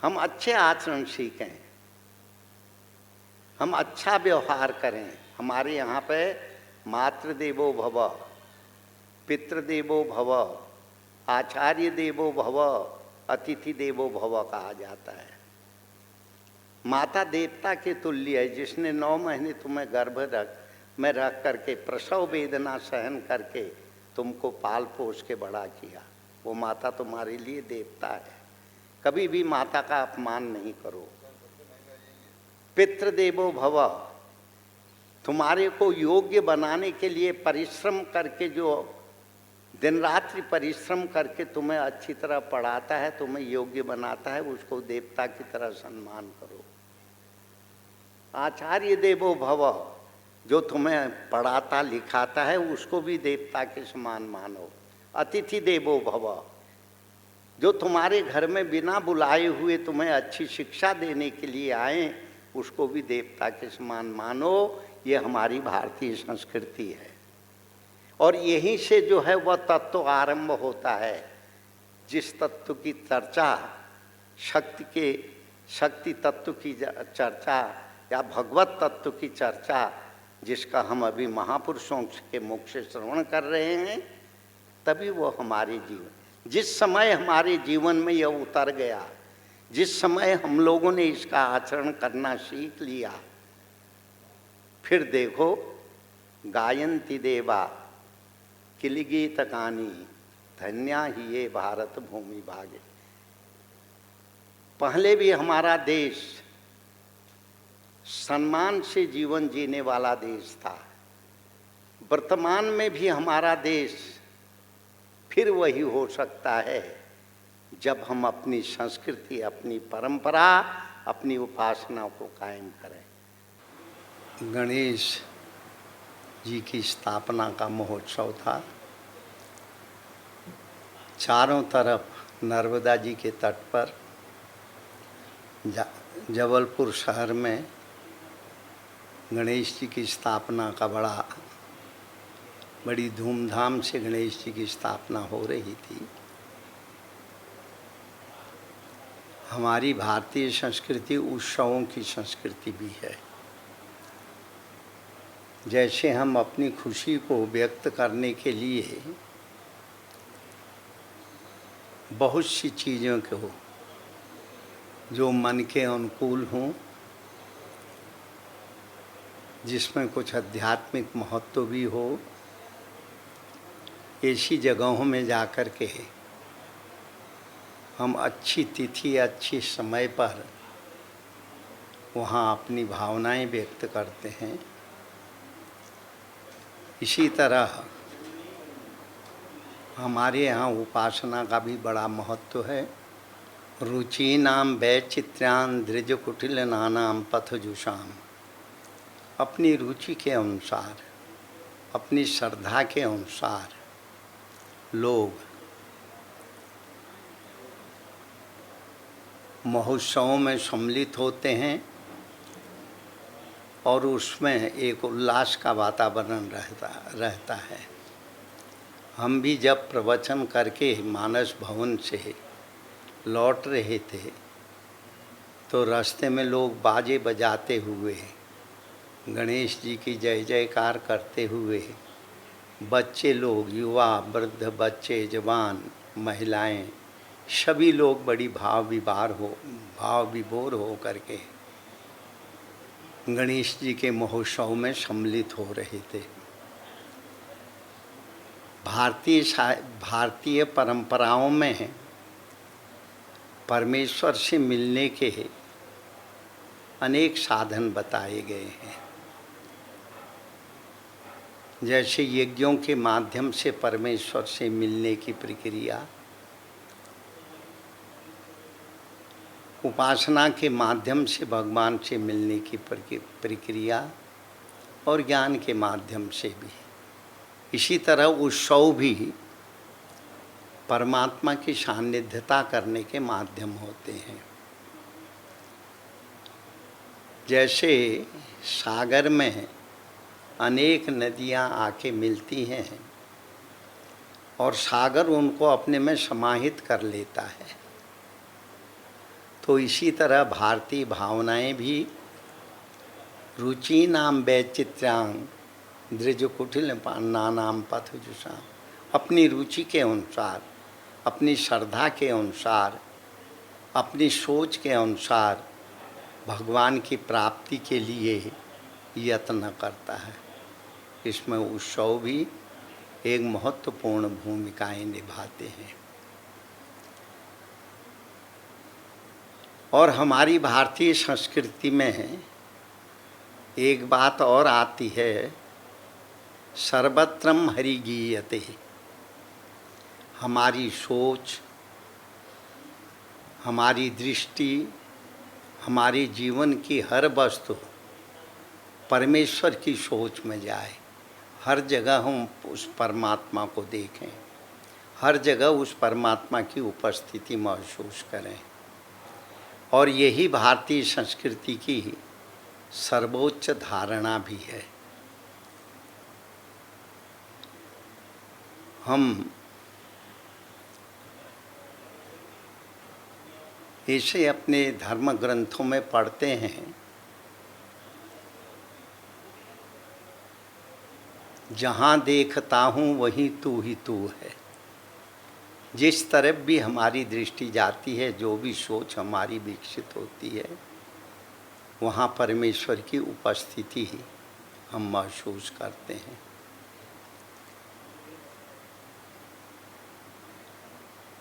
हम अच्छे आचरण सीखें, हम अच्छा व्यवहार करें। हमारे यहाँ पे मातृदेवो भव, पितृदेवो भव, आचार्य देवो भव, अतिथि देवो भव कहा जाता है। माता देवता के तुल्य है, जिसने 9 महीने तुम्हें गर्भ में रख करके प्रसव वेदना सहन करके तुमको पाल पोस के बड़ा किया। वो माता तुम्हारे लिए देवता है। कभी भी माता का अपमान नहीं करो। पितृदेवो भव, तुम्हारे को योग्य बनाने के लिए परिश्रम करके, जो दिन रात्रि परिश्रम करके तुम्हें अच्छी तरह पढ़ाता है, तुम्हें योग्य बनाता है, उसको देवता की तरह सम्मान करो। आचार्य देवो भव, जो तुम्हें पढ़ाता लिखाता है, उसको भी देवता के समान मानो। अतिथि देवो भव, जो तुम्हारे घर में बिना बुलाए हुए तुम्हें अच्छी शिक्षा देने के लिए आए, उसको भी देवता के समान मानो। ये हमारी भारतीय संस्कृति है। और यहीं से जो है वह तत्व आरंभ होता है, जिस तत्व की चर्चा शक्ति तत्व की चर्चा या भगवत तत्व की चर्चा, जिसका हम अभी महापुरुषों के मुख से श्रवण कर रहे हैं, तभी वो हमारे जीवन, जिस समय हमारे जीवन में यह उतर गया, जिस समय हम लोगों ने इसका आचरण करना सीख लिया, फिर देखो गायन्ति देवा किलगीत कानी धन्या ही ये भारत भूमि भागे। पहले भी हमारा देश सम्मान से जीवन जीने वाला देश था। वर्तमान में भी हमारा देश फिर वही हो सकता है, जब हम अपनी संस्कृति, अपनी परंपरा, अपनी उपासना को कायम करें। गणेश जी की स्थापना का महोत्सव था। चारों तरफ नर्मदा जी के तट पर जबलपुर शहर में गणेश जी की स्थापना का बड़ी धूमधाम से गणेश जी की स्थापना हो रही थी। हमारी भारतीय संस्कृति उत्सवों की संस्कृति भी है। जैसे हम अपनी खुशी को व्यक्त करने के लिए बहुत सी चीज़ों को जो मन के अनुकूल हों, जिसमें कुछ आध्यात्मिक महत्व भी हो, ऐसी जगहों में जाकर के हम अच्छी तिथि, अच्छी समय पर वहाँ अपनी भावनाएं व्यक्त करते हैं। इसी तरह हमारे यहाँ उपासना का भी बड़ा महत्व है। रुचीनाम वैचित्र्यान द्विज कुटिल नानाम पथजुषाम, अपनी रुचि के अनुसार, अपनी श्रद्धा के अनुसार लोग महोत्सवों में सम्मिलित होते हैं और उसमें एक उल्लास का वातावरण रहता है। हम भी जब प्रवचन करके मानस भवन से लौट रहे थे, तो रास्ते में लोग बाजे बजाते हुए, गणेश जी की जय जयकार करते हुए, बच्चे लोग, युवा, वृद्ध, बच्चे, जवान, महिलाएं, सभी लोग बड़ी भाव विभोर हो करके गणेश जी के महोत्सव में सम्मिलित हो रहे थे। भारतीय परंपराओं में परमेश्वर से मिलने के अनेक साधन बताए गए हैं। जैसे यज्ञों के माध्यम से परमेश्वर से मिलने की प्रक्रिया, उपासना के माध्यम से भगवान से मिलने की प्रक्रिया, और ज्ञान के माध्यम से भी। इसी तरह उत्सव भी परमात्मा की सान्निध्यता करने के माध्यम होते हैं। जैसे सागर में अनेक नदियां आके मिलती हैं और सागर उनको अपने में समाहित कर लेता है। तो इसी तरह भारतीय भावनाएं भी रुचि नाम वैचित्र्यांग द्विज कुटिल नानाम पथजुषाम, अपनी रुचि के अनुसार, अपनी श्रद्धा के अनुसार, अपनी सोच के अनुसार भगवान की प्राप्ति के लिए यत्न करता है। इसमें उत्सव भी एक महत्वपूर्ण भूमिकाएं निभाते हैं। और हमारी भारतीय संस्कृति में एक बात और आती है, सर्वत्रम हरि गीयते। हमारी सोच, हमारी दृष्टि, हमारे जीवन की हर वस्तु परमेश्वर की सोच में जाए। हर जगह हम उस परमात्मा को देखें, हर जगह उस परमात्मा की उपस्थिति महसूस करें। और यही भारतीय संस्कृति की सर्वोच्च धारणा भी है। हम ऐसे अपने धर्म ग्रंथों में पढ़ते हैं, जहाँ देखता हूँ वहीं तू ही तू है। जिस तरफ भी हमारी दृष्टि जाती है, जो भी सोच हमारी विकसित होती है, वहाँ परमेश्वर की उपस्थिति ही हम महसूस करते हैं।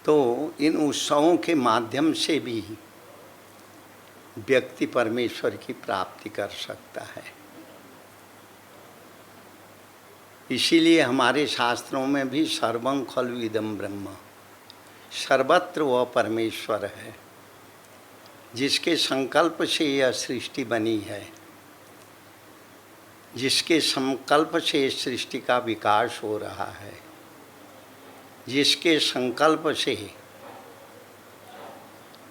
तो इन उत्सवों के माध्यम से भी व्यक्ति परमेश्वर की प्राप्ति कर सकता है। इसीलिए हमारे शास्त्रों में भी सर्वं खलु इदं ब्रह्म, सर्वत्र वह परमेश्वर है जिसके संकल्प से यह सृष्टि बनी है, जिसके संकल्प से इस सृष्टि का विकास हो रहा है, जिसके संकल्प से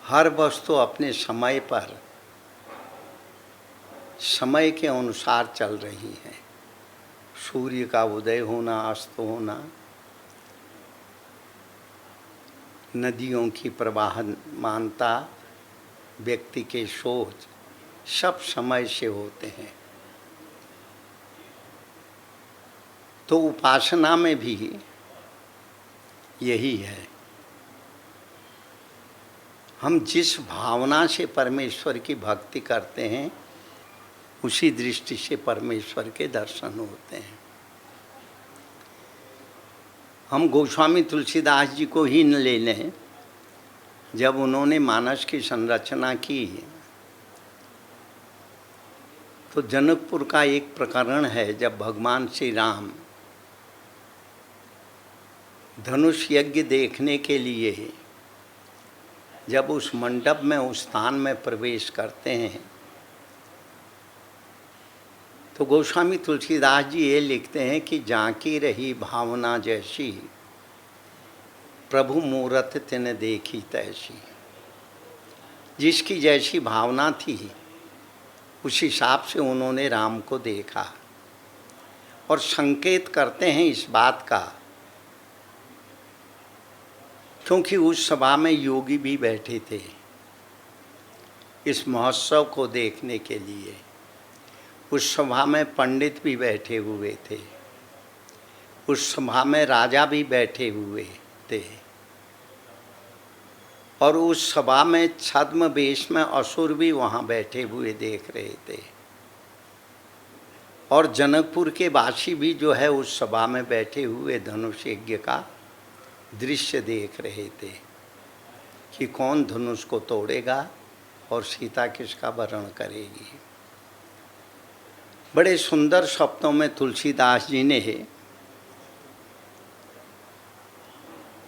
हर वस्तु अपने समय पर, समय के अनुसार चल रही है। सूर्य का उदय होना, अस्त होना, नदियों की प्रवाहमानता, व्यक्ति के सोच, सब समय से होते हैं। तो उपासना में भी यही है। हम जिस भावना से परमेश्वर की भक्ति करते हैं, उसी दृष्टि से परमेश्वर के दर्शन होते हैं। हम गोस्वामी तुलसीदास जी को ही न ले लें। जब उन्होंने मानस की संरचना की, तो जनकपुर का एक प्रकरण है, जब भगवान श्री राम धनुष यज्ञ देखने के लिए जब उस मंडप में, उस स्थान में प्रवेश करते हैं, तो गोस्वामी तुलसीदास जी ये लिखते हैं कि जाकी रही भावना जैसी, प्रभु मूरत तिन देखी तैसी। जिसकी जैसी भावना थी, उस हिसाब से उन्होंने राम को देखा। और संकेत करते हैं इस बात का, क्योंकि उस सभा में योगी भी बैठे थे इस महोत्सव को देखने के लिए। उस सभा में पंडित भी बैठे हुए थे, उस सभा में राजा भी बैठे हुए थे, और उस सभा में छद्म वेश में असुर भी वहाँ बैठे हुए देख रहे थे। और जनकपुर के वासी भी जो है उस सभा में बैठे हुए धनुष यज्ञ का दृश्य देख रहे थे कि कौन धनुष को तोड़ेगा और सीता किसका वरण करेगी। बड़े सुंदर शब्दों में तुलसीदास जी ने,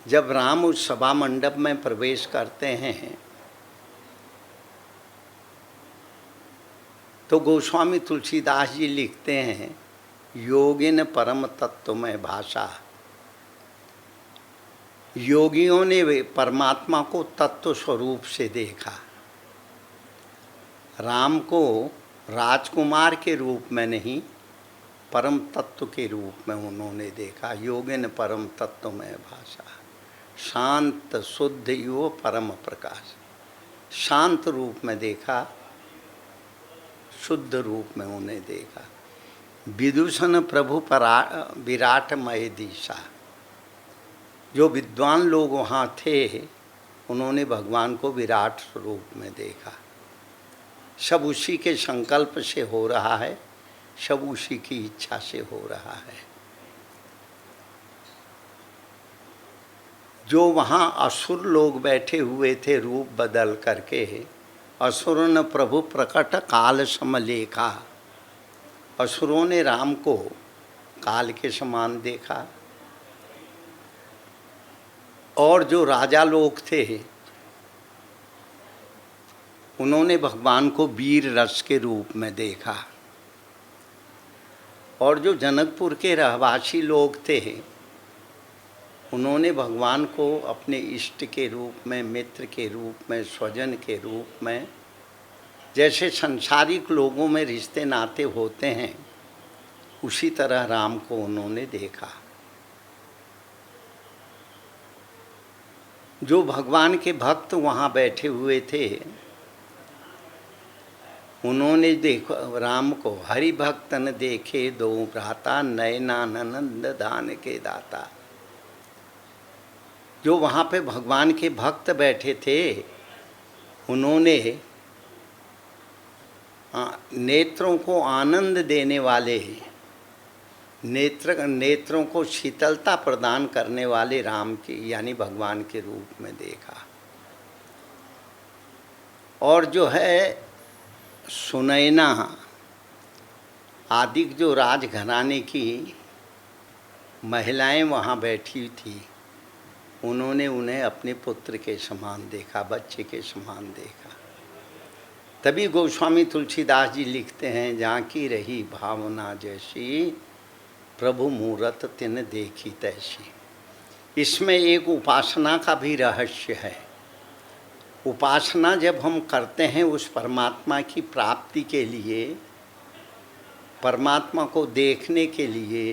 जब राम उस सभा मंडप में प्रवेश करते हैं, तो गोस्वामी तुलसीदास जी लिखते हैं, योगिन परम तत्व में भाषा। योगियों ने वे परमात्मा को तत्व स्वरूप से देखा। राम को राजकुमार के रूप में नहीं, परम तत्व के रूप में उन्होंने देखा। योगिन परम तत्व में भाषा, शांत शुद्ध यो परम प्रकाश। शांत रूप में देखा, शुद्ध रूप में उन्हें देखा। विदूषण प्रभु विराटमय दिशा। जो विद्वान लोग वहाँ थे उन्होंने भगवान को विराट स्वरूप में देखा। सब उसी के संकल्प से हो रहा है, सब उसी की इच्छा से हो रहा है। जो वहाँ असुर लोग बैठे हुए थे रूप बदल करके, असुरों ने प्रभु प्रकट काल समलेखा। असुरों ने राम को काल के समान देखा। और जो राजा लोग थे उन्होंने भगवान को वीर रस के रूप में देखा। और जो जनकपुर के रहवासी लोग थे उन्होंने भगवान को अपने इष्ट के रूप में, मित्र के रूप में, स्वजन के रूप में, जैसे संसारिक लोगों में रिश्ते नाते होते हैं उसी तरह राम को उन्होंने देखा। जो भगवान के भक्त वहाँ बैठे हुए थे उन्होंने देखो राम को, हरि भक्त न देखे दो भ्राता, नयनानंद दान के दाता। जो वहाँ पे भगवान के भक्त बैठे थे उन्होंने नेत्रों को आनंद देने वाले, नेत्रों को शीतलता प्रदान करने वाले राम के यानी भगवान के रूप में देखा। और जो है सुनैना आदि जो राजघराने की महिलाएं वहाँ बैठी थी उन्होंने उन्हें अपने पुत्र के समान देखा, बच्चे के समान देखा। तभी गोस्वामी तुलसीदास जी लिखते हैं, जहाँ की रही भावना जैसी, प्रभु मूरत तिन देखी तैसी। इसमें एक उपासना का भी रहस्य है। उपासना जब हम करते हैं उस परमात्मा की प्राप्ति के लिए, परमात्मा को देखने के लिए,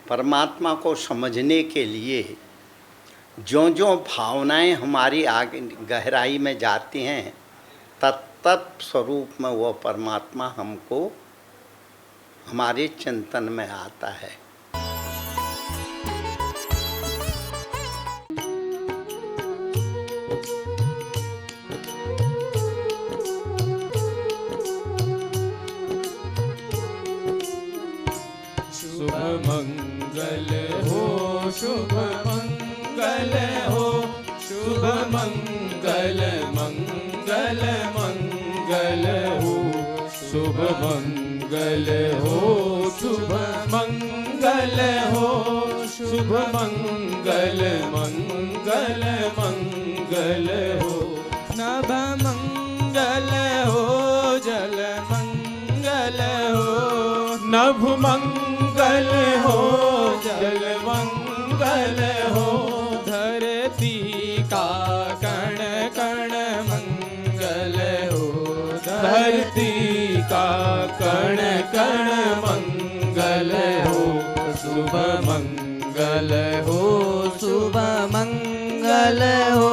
परमात्मा को समझने के लिए, जो जो भावनाएं हमारी आगे गहराई में जाती हैं तत्त स्वरूप में वो परमात्मा हमको हमारे चिंतन में आता है। शुभ मंगल हो, शुभ मंगल हो, शुभ मंगल मंगल मंगल हो, शुभ मंगल हो, शुभ मंगल हो, शुभ मंगल मंगल मंगल हो। नभ मंगल हो, जल मंगल हो, नभ मंगल हो, जल मंगल हो, धरती का कण कण मंगल हो, धरती का कण कण मंगल हो। शुभ मंगल हो, शुभ मंगल हो,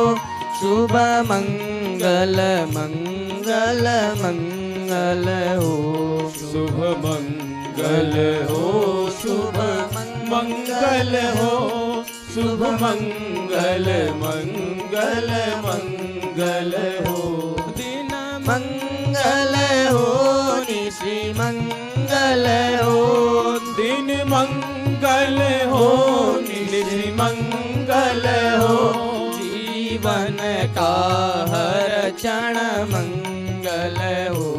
शुभ मंगल मंगल मंगल हो, शुभ मंगल हो, शुभ मंगल हो, शुभ मंगल मंगल मंगल हो। दिन मंगल हो, निशि मंगल हो, दिन मंगल हो, निशि मंगल हो, जीवन का हर क्षण मंगल हो,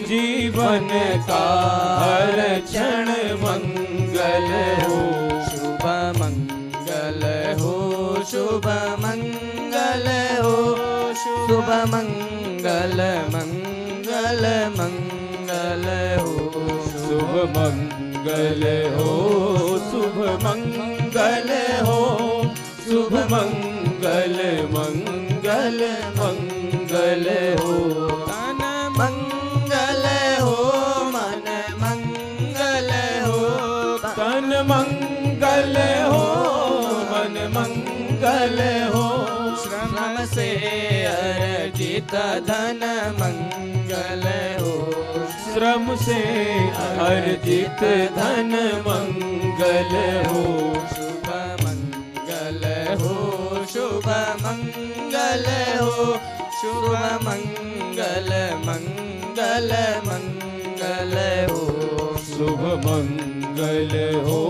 जीवन का हर क्षण मंगल हो। शुभ मंगल हो, शुभ मंगल हो, शुभ मंगल मंगल मंगल हो, शुभ मंगल हो, शुभ मंगल हो, शुभ मंगल मंगल मंगल हो। तन मंगल हो, मन मंगल हो, अर्जित धन मंगल हो, श्रम से अर्जित धन मंगल हो, शुभ मंगल हो, शुभ मंगल हो, शुभ मंगल मंगल मंगल हो, शुभ मंगल हो,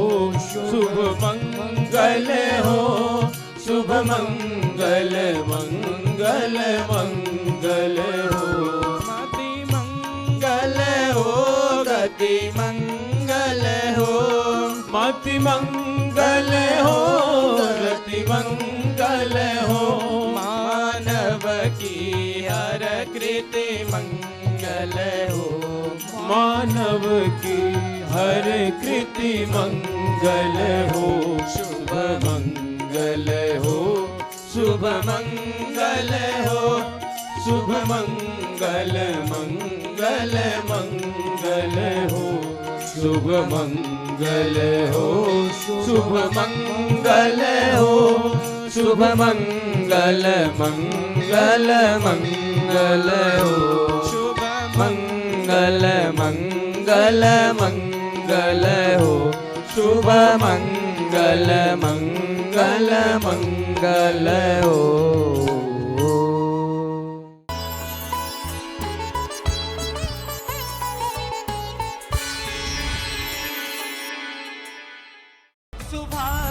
शुभ मंगल हो, शुभ मंगल मंगल मंगल हो, मति मंगल हो, गति मंगल हो, मति मंगल हो, गति मंगल हो, मानव की हर कृति मंगल हो, मानव की हर कृति मंगल हो, शुभ मंगल हो, शुभ मंगल हो, शुभ मंगल मंगल मंगल हो, शुभ मंगल हो, शुभ मंगल हो, शुभ मंगल मंगल मंगल हो, शुभ मंगल मंगल मंगल हो, शुभ मंगल मंगल मंगल हो। सुभाष